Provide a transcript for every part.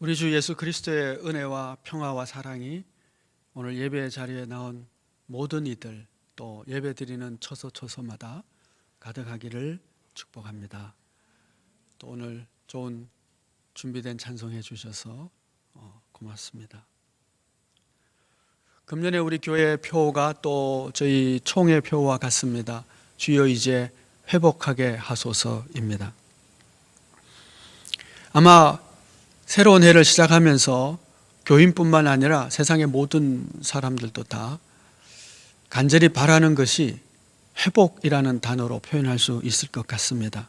우리 주 예수 그리스도의 은혜와 평화와 사랑이 오늘 예배 자리에 나온 모든 이들 또 예배 드리는 처소처소마다 가득하기를 축복합니다. 또 오늘 좋은 준비된 찬송해 주셔서 고맙습니다. 금년에 우리 교회 표가 또 저희 총회 표와 같습니다. 주여 이제 회복하게 하소서입니다. 아마 새로운 해를 시작하면서 교인뿐만 아니라 세상의 모든 사람들도 다 간절히 바라는 것이 회복이라는 단어로 표현할 수 있을 것 같습니다.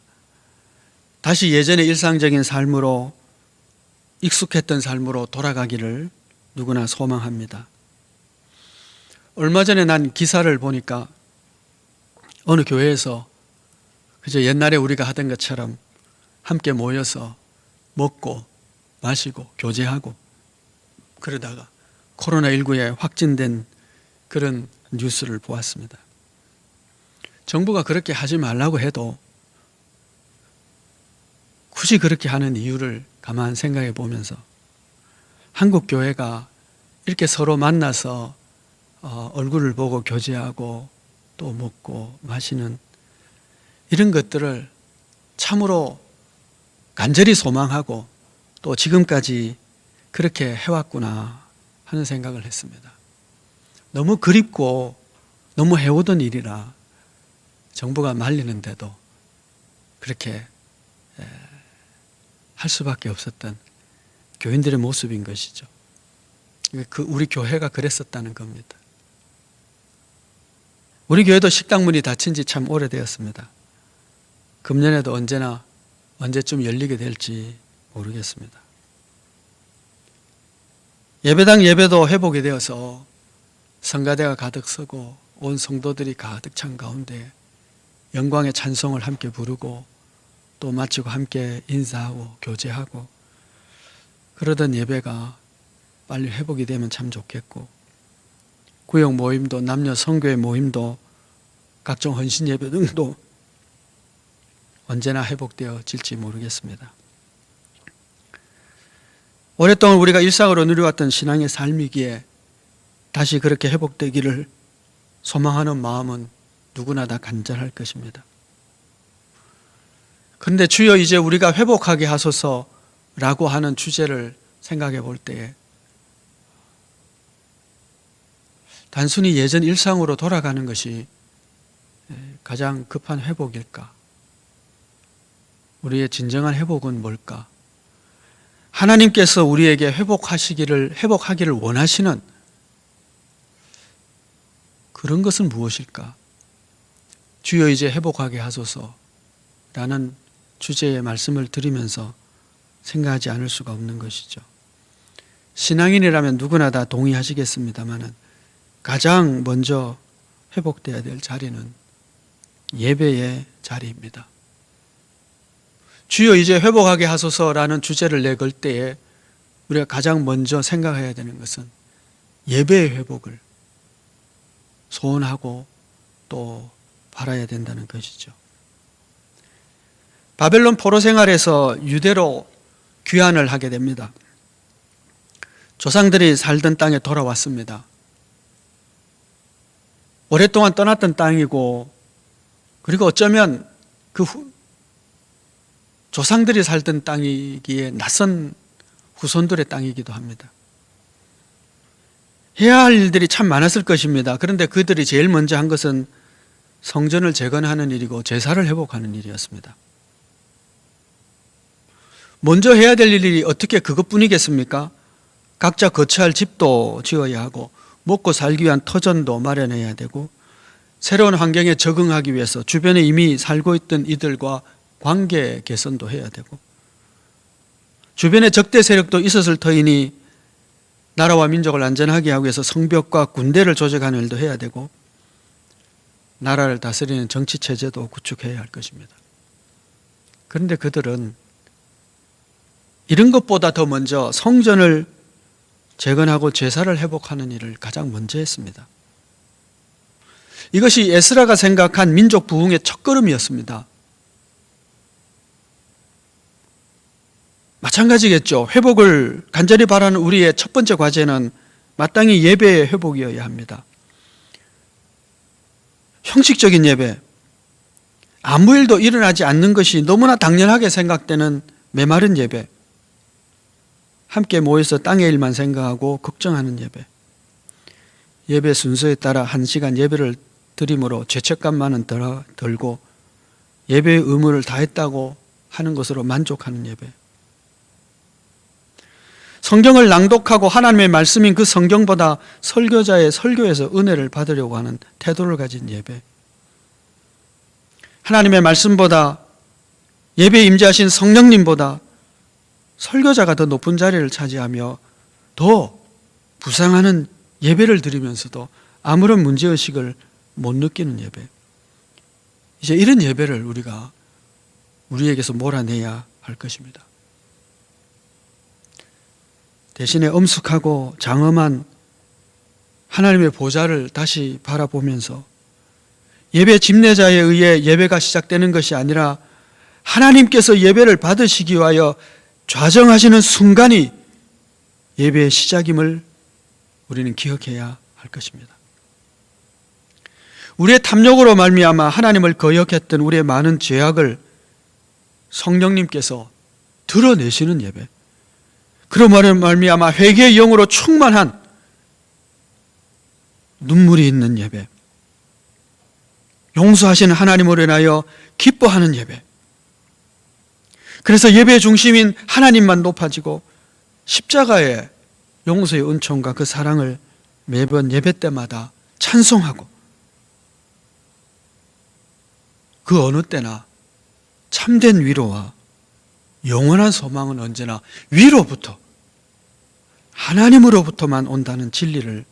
다시 예전의 일상적인 삶으로, 익숙했던 삶으로 돌아가기를 누구나 소망합니다. 얼마 전에 난 기사를 보니까 어느 교회에서 그저 옛날에 우리가 하던 것처럼 함께 모여서 먹고 마시고 교제하고 그러다가 코로나19에 확진된 그런 뉴스를 보았습니다. 정부가 그렇게 하지 말라고 해도 굳이 그렇게 하는 이유를 가만 생각해 보면서 한국 교회가 이렇게 서로 만나서 얼굴을 보고 교제하고 또 먹고 마시는 이런 것들을 참으로 간절히 소망하고 또 지금까지 그렇게 해왔구나 하는 생각을 했습니다. 너무 그립고 너무 해오던 일이라 정부가 말리는데도 그렇게 할 수밖에 없었던 교인들의 모습인 것이죠. 우리 교회가 그랬었다는 겁니다. 우리 교회도 식당 문이 닫힌 지 참 오래되었습니다. 금년에도 언제쯤 열리게 될지 모르겠습니다. 예배당 예배도 회복이 되어서 성가대가 가득 서고 온 성도들이 가득 찬 가운데 영광의 찬송을 함께 부르고 또 마치고 함께 인사하고 교제하고 그러던 예배가 빨리 회복이 되면 참 좋겠고 구역 모임도 남녀 성교회 모임도 각종 헌신 예배 등도 언제나 회복되어질지 모르겠습니다. 오랫동안 우리가 일상으로 누려왔던 신앙의 삶이기에 다시 그렇게 회복되기를 소망하는 마음은 누구나 다 간절할 것입니다. 그런데 주여 이제 우리가 회복하게 하소서라고 하는 주제를 생각해 볼 때에 단순히 예전 일상으로 돌아가는 것이 가장 급한 회복일까? 우리의 진정한 회복은 뭘까? 하나님께서 우리에게 회복하기를 원하시는 그런 것은 무엇일까? 주여 이제 회복하게 하소서라는 주제의 말씀을 드리면서 생각하지 않을 수가 없는 것이죠. 신앙인이라면 누구나 다 동의하시겠습니다마는 가장 먼저 회복되어야 될 자리는 예배의 자리입니다. 주여 이제 회복하게 하소서라는 주제를 내걸 때에 우리가 가장 먼저 생각해야 되는 것은 예배의 회복을 소원하고 또 바라야 된다는 것이죠. 바벨론 포로 생활에서 유대로 귀환을 하게 됩니다. 조상들이 살던 땅에 돌아왔습니다. 오랫동안 떠났던 땅이고 그리고 어쩌면 조상들이 살던 땅이기에 낯선 후손들의 땅이기도 합니다. 해야 할 일들이 참 많았을 것입니다. 그런데 그들이 제일 먼저 한 것은 성전을 재건하는 일이고 제사를 회복하는 일이었습니다. 먼저 해야 될 일이 어떻게 그것뿐이겠습니까? 각자 거처할 집도 지어야 하고 먹고 살기 위한 터전도 마련해야 되고 새로운 환경에 적응하기 위해서 주변에 이미 살고 있던 이들과 관계 개선도 해야 되고 주변에 적대 세력도 있었을 터이니 나라와 민족을 안전하게 하기 위해서 성벽과 군대를 조직하는 일도 해야 되고 나라를 다스리는 정치 체제도 구축해야 할 것입니다. 그런데 그들은 이런 것보다 더 먼저 성전을 재건하고 제사를 회복하는 일을 가장 먼저 했습니다. 이것이 에스라가 생각한 민족 부흥의 첫걸음이었습니다. 마찬가지겠죠. 회복을 간절히 바라는 우리의 첫 번째 과제는 마땅히 예배의 회복이어야 합니다. 형식적인 예배, 아무 일도 일어나지 않는 것이 너무나 당연하게 생각되는 메마른 예배, 함께 모여서 땅의 일만 생각하고 걱정하는 예배, 예배 순서에 따라 1시간 예배를 드림으로 죄책감만은 덜고 예배의 의무를 다했다고 하는 것으로 만족하는 예배, 성경을 낭독하고 하나님의 말씀인 그 성경보다 설교자의 설교에서 은혜를 받으려고 하는 태도를 가진 예배, 하나님의 말씀보다 예배에 임재하신 성령님보다 설교자가 더 높은 자리를 차지하며 더 부상하는 예배를 드리면서도 아무런 문제의식을 못 느끼는 예배, 이제 이런 예배를 우리에게서 몰아내야 할 것입니다. 대신에 엄숙하고 장엄한 하나님의 보좌를 다시 바라보면서 예배 집례자에 의해 예배가 시작되는 것이 아니라 하나님께서 예배를 받으시기 위하여 좌정하시는 순간이 예배의 시작임을 우리는 기억해야 할 것입니다. 우리의 탐욕으로 말미암아 하나님을 거역했던 우리의 많은 죄악을 성령님께서 드러내시는 예배, 그러므로 말미암아 회개의 영으로 충만한 눈물이 있는 예배, 용서하시는 하나님으로 인하여 기뻐하는 예배, 그래서 예배의 중심인 하나님만 높아지고 십자가의 용서의 은총과 그 사랑을 매번 예배 때마다 찬송하고 그 어느 때나 참된 위로와 영원한 소망은 언제나 위로부터 하나님으로부터만 온다는 진리를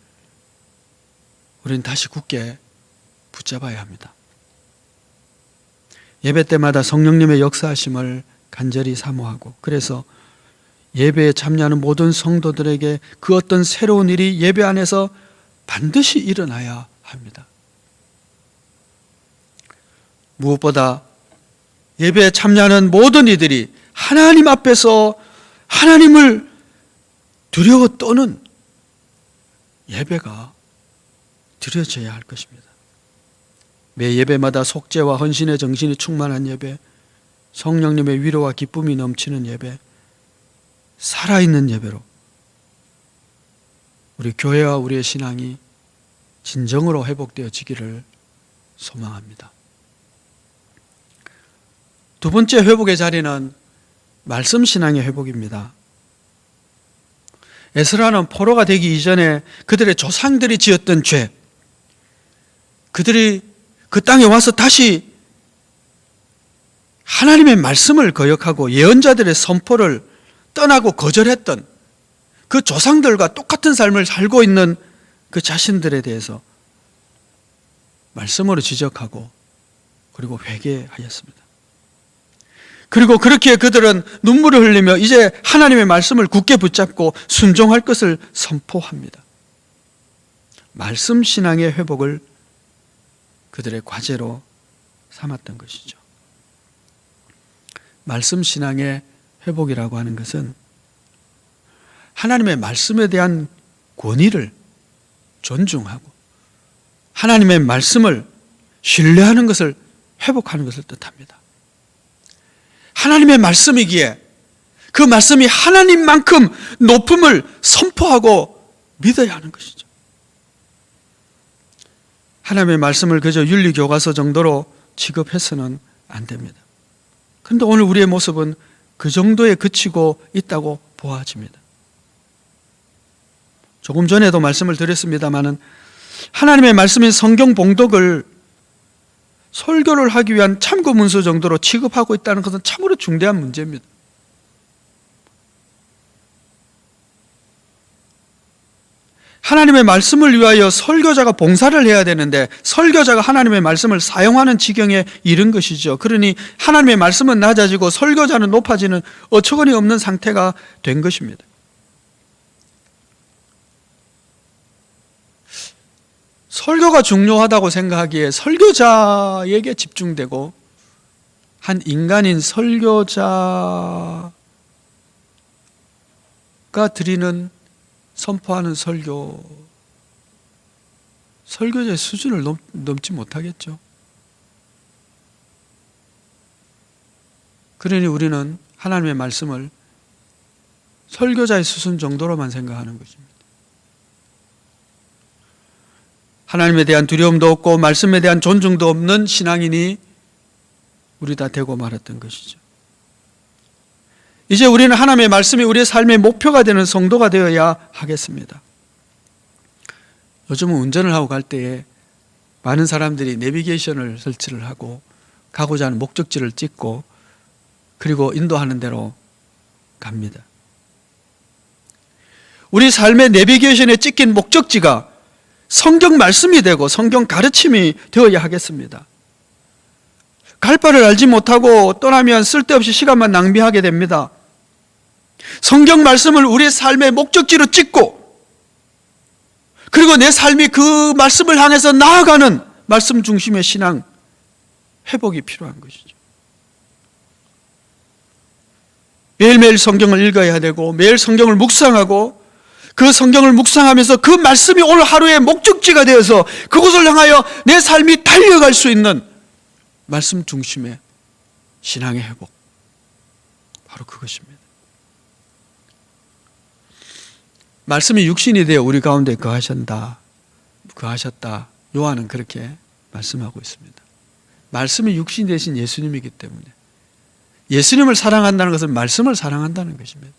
우리는 다시 굳게 붙잡아야 합니다. 예배 때마다 성령님의 역사하심을 간절히 사모하고, 그래서 예배에 참여하는 모든 성도들에게 그 어떤 새로운 일이 예배 안에서 반드시 일어나야 합니다. 무엇보다 예배에 참여하는 모든 이들이 하나님 앞에서 하나님을 두려워 떠는 예배가 드려져야 할 것입니다. 매 예배마다 속죄와 헌신의 정신이 충만한 예배, 성령님의 위로와 기쁨이 넘치는 예배, 살아있는 예배로 우리 교회와 우리의 신앙이 진정으로 회복되어지기를 소망합니다. 두 번째 회복의 자리는 말씀 신앙의 회복입니다. 에스라는 포로가 되기 이전에 그들의 조상들이 지었던 죄, 그들이 그 땅에 와서 다시 하나님의 말씀을 거역하고 예언자들의 선포를 떠나고 거절했던 그 조상들과 똑같은 삶을 살고 있는 그 자신들에 대해서 말씀으로 지적하고 그리고 회개하였습니다. 그리고 그렇게 그들은 눈물을 흘리며 이제 하나님의 말씀을 굳게 붙잡고 순종할 것을 선포합니다. 말씀 신앙의 회복을 그들의 과제로 삼았던 것이죠. 말씀 신앙의 회복이라고 하는 것은 하나님의 말씀에 대한 권위를 존중하고 하나님의 말씀을 신뢰하는 것을 회복하는 것을 뜻합니다. 하나님의 말씀이기에 그 말씀이 하나님만큼 높음을 선포하고 믿어야 하는 것이죠. 하나님의 말씀을 그저 윤리교과서 정도로 취급해서는 안 됩니다. 그런데 오늘 우리의 모습은 그 정도에 그치고 있다고 보아집니다. 조금 전에도 말씀을 드렸습니다마는 하나님의 말씀인 성경 봉독을 설교를 하기 위한 참고 문서 정도로 취급하고 있다는 것은 참으로 중대한 문제입니다. 하나님의 말씀을 위하여 설교자가 봉사를 해야 되는데 설교자가 하나님의 말씀을 사용하는 지경에 이른 것이죠. 그러니 하나님의 말씀은 낮아지고 설교자는 높아지는 어처구니 없는 상태가 된 것입니다. 설교가 중요하다고 생각하기에 설교자에게 집중되고 한 인간인 설교자에게 드리는 선포하는 설교자의 수준을 넘지 못하겠죠. 그러니 우리는 하나님의 말씀을 설교자의 수준 정도로만 생각하는 것입니다. 하나님에 대한 두려움도 없고 말씀에 대한 존중도 없는 신앙인이 우리 다 되고 말았던 것이죠. 이제 우리는 하나님의 말씀이 우리의 삶의 목표가 되는 성도가 되어야 하겠습니다. 요즘은 운전을 하고 갈 때에 많은 사람들이 내비게이션을 설치를 하고 가고자 하는 목적지를 찍고 그리고 인도하는 대로 갑니다. 우리 삶의 내비게이션에 찍힌 목적지가 성경 말씀이 되고 성경 가르침이 되어야 하겠습니다. 갈 바를 알지 못하고 떠나면 쓸데없이 시간만 낭비하게 됩니다. 성경 말씀을 우리의 삶의 목적지로 찍고 그리고 내 삶이 그 말씀을 향해서 나아가는 말씀 중심의 신앙 회복이 필요한 것이죠. 매일매일 성경을 읽어야 되고 매일 성경을 묵상하고 그 성경을 묵상하면서 그 말씀이 오늘 하루의 목적지가 되어서 그곳을 향하여 내 삶이 달려갈 수 있는 말씀 중심의 신앙의 회복, 바로 그것입니다. 말씀이 육신이 되어 우리 가운데 거하셨다. 요한은 그렇게 말씀하고 있습니다. 말씀이 육신이 되신 예수님이기 때문에 예수님을 사랑한다는 것은 말씀을 사랑한다는 것입니다.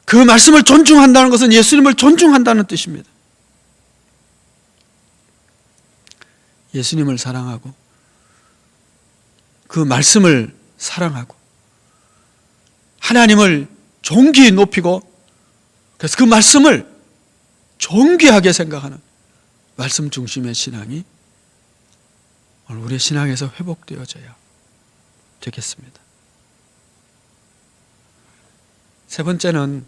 그 말씀을 존중한다는 것은 예수님을 존중한다는 뜻입니다. 예수님을 사랑하고 그 말씀을 사랑하고 하나님을 존귀히 높이고 그래서 그 말씀을 존귀하게 생각하는 말씀 중심의 신앙이 오늘 우리의 신앙에서 회복되어져야 되겠습니다. 세 번째는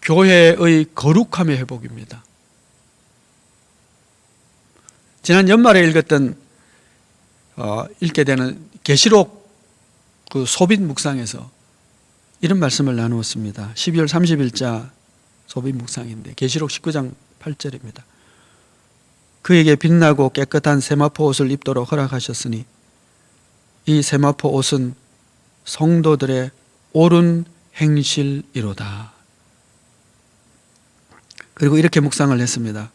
교회의 거룩함의 회복입니다. 지난 연말에 읽게 되는 계시록 그 소빗 묵상에서 이런 말씀을 나누었습니다. 12월 30일자 소빗 묵상인데 계시록 19장 8절입니다. 그에게 빛나고 깨끗한 세마포 옷을 입도록 허락하셨으니 이 세마포 옷은 성도들의 옳은 행실이로다. 그리고 이렇게 묵상을 했습니다.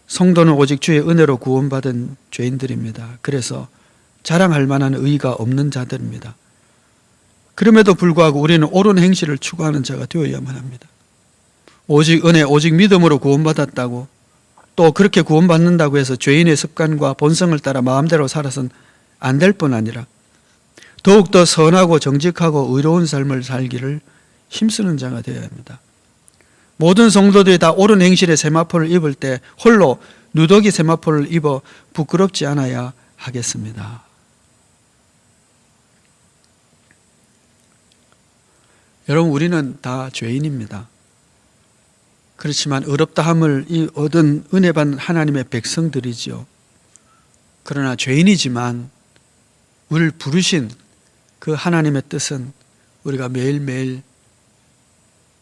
성도는 오직 주의 은혜로 구원받은 죄인들입니다. 그래서 자랑할 만한 의의가 없는 자들입니다. 그럼에도 불구하고 우리는 옳은 행실을 추구하는 자가 되어야만 합니다. 오직 은혜, 오직 믿음으로 구원받았다고 또 그렇게 구원받는다고 해서 죄인의 습관과 본성을 따라 마음대로 살아서는 안 될 뿐 아니라 더욱더 선하고 정직하고 의로운 삶을 살기를 힘쓰는 자가 되어야 합니다. 모든 성도들이 다 옳은 행실의 세마포를 입을 때 홀로 누더기 세마포를 입어 부끄럽지 않아야 하겠습니다. 여러분, 우리는 다 죄인입니다. 그렇지만 의롭다함을 얻은 은혜 받은 하나님의 백성들이지요. 그러나 죄인이지만 우리를 부르신 그 하나님의 뜻은 우리가 매일매일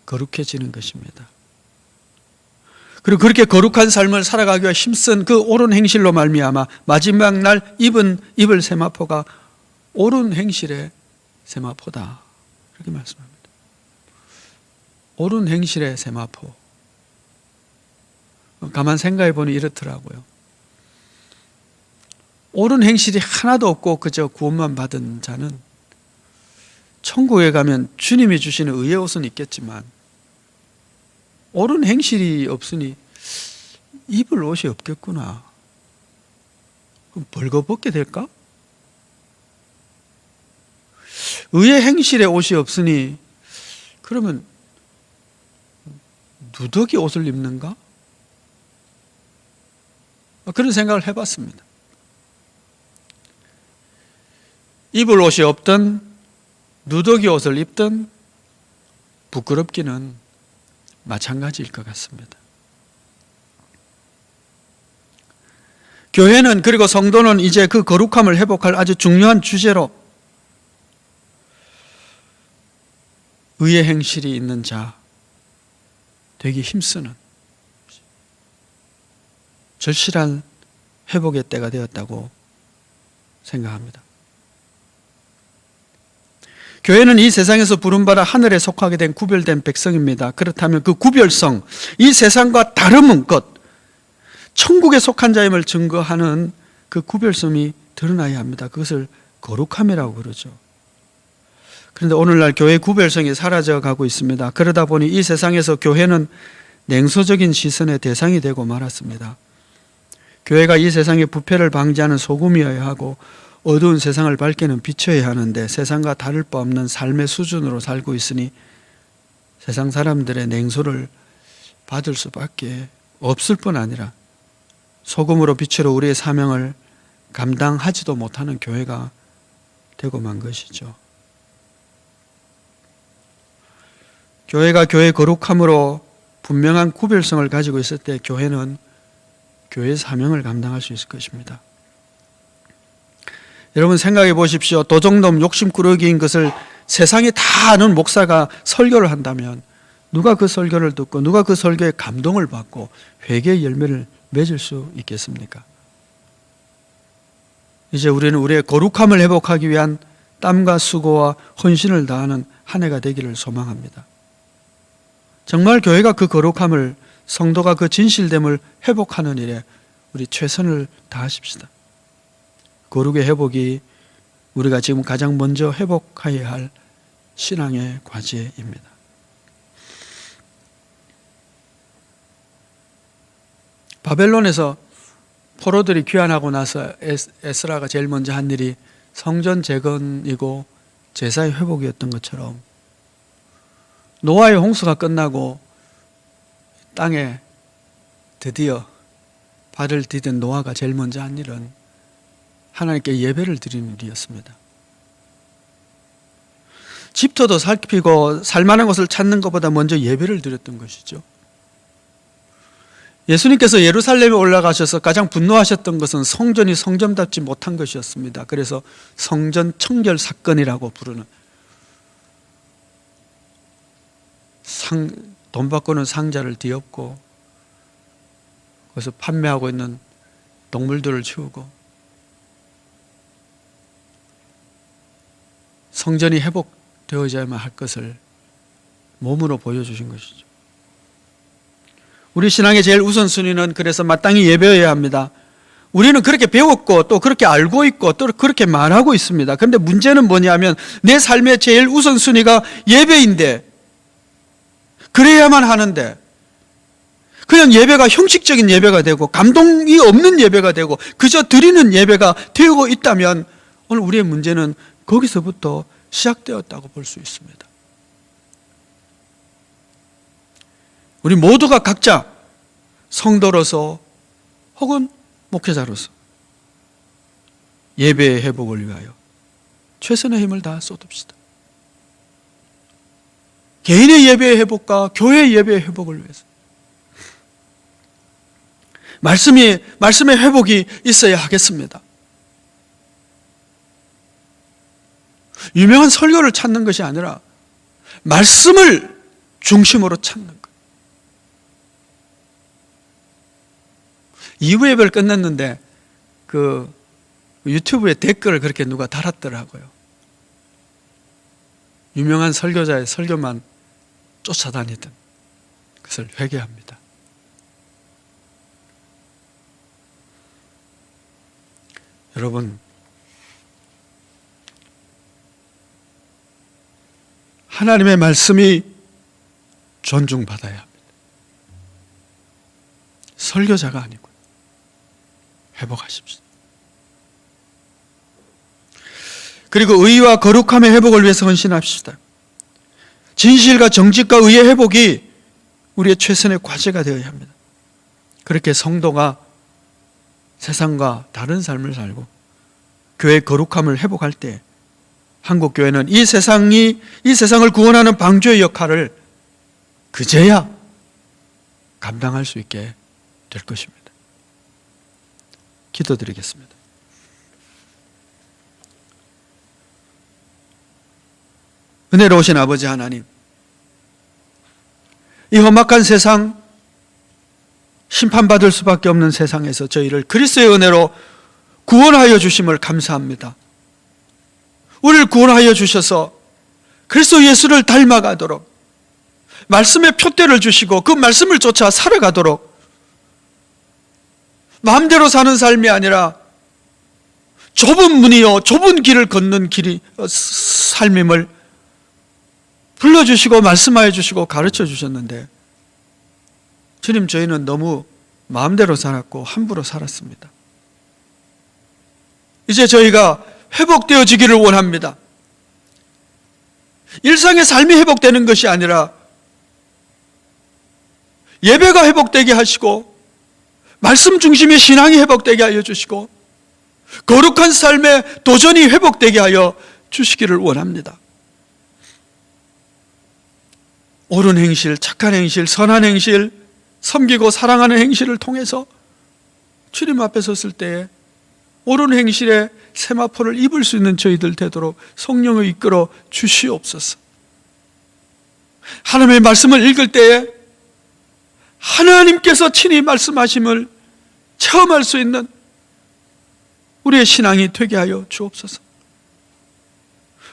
거룩해지는 것입니다. 그리고 그렇게 거룩한 삶을 살아가기 위해 힘쓴 그 옳은 행실로 말미암아 마지막 날 입을 세마포가 옳은 행실의 세마포다. 이렇게 말씀합니다. 옳은 행실의 세마포. 가만 생각해 보니 이렇더라고요. 옳은 행실이 하나도 없고 그저 구원만 받은 자는 천국에 가면 주님이 주시는 의의 옷은 있겠지만 옳은 행실이 없으니 입을 옷이 없겠구나. 그럼 벌거벗게 될까? 의의 행실에 옷이 없으니 그러면 누더기 옷을 입는가? 그런 생각을 해봤습니다. 입을 옷이 없든 누더기 옷을 입든 부끄럽기는 마찬가지일 것 같습니다. 교회는 그리고 성도는 이제 그 거룩함을 회복할 아주 중요한 주제로 의의 행실이 있는 자 되기 힘쓰는 절실한 회복의 때가 되었다고 생각합니다. 교회는 이 세상에서 부름받아 하늘에 속하게 된 구별된 백성입니다. 그렇다면 그 구별성, 이 세상과 다름은 것, 천국에 속한 자임을 증거하는 그 구별성이 드러나야 합니다. 그것을 거룩함이라고 그러죠. 그런데 오늘날 교회의 구별성이 사라져 가고 있습니다. 그러다 보니 이 세상에서 교회는 냉소적인 시선의 대상이 되고 말았습니다. 교회가 이 세상의 부패를 방지하는 소금이어야 하고 어두운 세상을 밝히는 빛이어야 하는데 세상과 다를 바 없는 삶의 수준으로 살고 있으니 세상 사람들의 냉소를 받을 수밖에 없을 뿐 아니라 소금으로 빛으로 우리의 사명을 감당하지도 못하는 교회가 되고 만 것이죠. 교회가 교회의 거룩함으로 분명한 구별성을 가지고 있을 때 교회는 교회의 사명을 감당할 수 있을 것입니다. 여러분 생각해 보십시오. 도적놈 욕심꾸러기인 것을 세상이 다 아는 목사가 설교를 한다면 누가 그 설교를 듣고 누가 그 설교에 감동을 받고 회개의 열매를 맺을 수 있겠습니까? 이제 우리는 우리의 거룩함을 회복하기 위한 땀과 수고와 헌신을 다하는 한 해가 되기를 소망합니다. 정말 교회가 그 거룩함을, 성도가 그 진실됨을 회복하는 일에 우리 최선을 다하십시다. 거룩의 회복이 우리가 지금 가장 먼저 회복해야 할 신앙의 과제입니다. 바벨론에서 포로들이 귀환하고 나서 에스라가 제일 먼저 한 일이 성전 재건이고 제사의 회복이었던 것처럼 노아의 홍수가 끝나고 땅에 드디어 발을 디딘 노아가 제일 먼저 한 일은 하나님께 예배를 드리는 일이었습니다. 집터도 살피고 살만한 곳을 찾는 것보다 먼저 예배를 드렸던 것이죠. 예수님께서 예루살렘에 올라가셔서 가장 분노하셨던 것은 성전이 성전답지 못한 것이었습니다. 그래서 성전 청결 사건이라고 부르는, 돈 받고는 상자를 뒤엎고 거기서 판매하고 있는 동물들을 치우고 성전이 회복되어야만 할 것을 몸으로 보여주신 것이죠. 우리 신앙의 제일 우선순위는 그래서 마땅히 예배여야 합니다. 우리는 그렇게 배웠고 또 그렇게 알고 있고 또 그렇게 말하고 있습니다. 그런데 문제는 뭐냐면 내 삶의 제일 우선순위가 예배인데, 그래야만 하는데 그냥 예배가 형식적인 예배가 되고 감동이 없는 예배가 되고 그저 드리는 예배가 되고 있다면 오늘 우리의 문제는 거기서부터 시작되었다고 볼 수 있습니다. 우리 모두가 각자 성도로서 혹은 목회자로서 예배의 회복을 위하여 최선의 힘을 다해 쏟읍시다. 개인의 예배의 회복과 교회의 예배의 회복을 위해서 말씀의 회복이 있어야 하겠습니다. 유명한 설교를 찾는 것이 아니라 말씀을 중심으로 찾는 것. 2부 예배를 끝냈는데 그 유튜브에 댓글을 그렇게 누가 달았더라고요. 유명한 설교자의 설교만 쫓아다니던 그것을 회개합니다. 여러분, 하나님의 말씀이 존중받아야 합니다. 설교자가 아니고 회복하십시오. 그리고 의와 거룩함의 회복을 위해서 헌신합시다. 진실과 정직과 의의 회복이 우리의 최선의 과제가 되어야 합니다. 그렇게 성도가 세상과 다른 삶을 살고 교회의 거룩함을 회복할 때 한국교회는 이 세상을 구원하는 방주의 역할을 그제야 감당할 수 있게 될 것입니다. 기도드리겠습니다. 은혜로우신 아버지 하나님, 이 험악한 세상, 심판받을 수밖에 없는 세상에서 저희를 그리스도의 은혜로 구원하여 주심을 감사합니다. 우리를 구원하여 주셔서 그리스도 예수를 닮아가도록 말씀의 표대를 주시고 그 말씀을 쫓아 살아가도록 마음대로 사는 삶이 아니라 좁은 문이요 좁은 길을 걷는 길이 삶임을 불러주시고 말씀하여 주시고 가르쳐 주셨는데 주님, 저희는 너무 마음대로 살았고 함부로 살았습니다. 이제 저희가 회복되어지기를 원합니다. 일상의 삶이 회복되는 것이 아니라 예배가 회복되게 하시고 말씀 중심의 신앙이 회복되게 하여 주시고 거룩한 삶의 도전이 회복되게 하여 주시기를 원합니다. 옳은 행실, 착한 행실, 선한 행실, 섬기고 사랑하는 행실을 통해서 주님 앞에 섰을 때에 옳은 행실의 세마포를 입을 수 있는 저희들 되도록 성령을 이끌어 주시옵소서. 하나님의 말씀을 읽을 때에 하나님께서 친히 말씀하심을 체험할 수 있는 우리의 신앙이 되게 하여 주옵소서.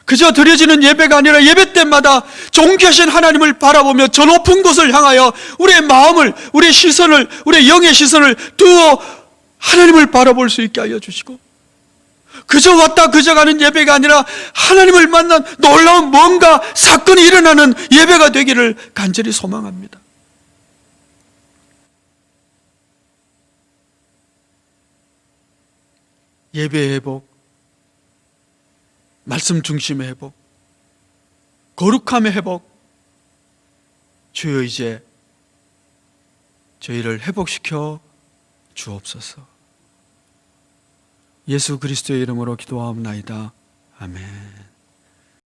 그저 드려지는 예배가 아니라 예배 때마다 존귀하신 하나님을 바라보며 저 높은 곳을 향하여 우리의 마음을, 우리의 시선을, 우리의 영의 시선을 두어 하나님을 바라볼 수 있게 하여 주시고 그저 왔다 그저 가는 예배가 아니라 하나님을 만난 놀라운 뭔가 사건이 일어나는 예배가 되기를 간절히 소망합니다. 예배의 회복, 말씀 중심의 회복, 거룩함의 회복, 주여 이제 저희를 회복시켜 주옵소서. 예수 그리스도의 이름으로 기도하옵나이다. 아멘.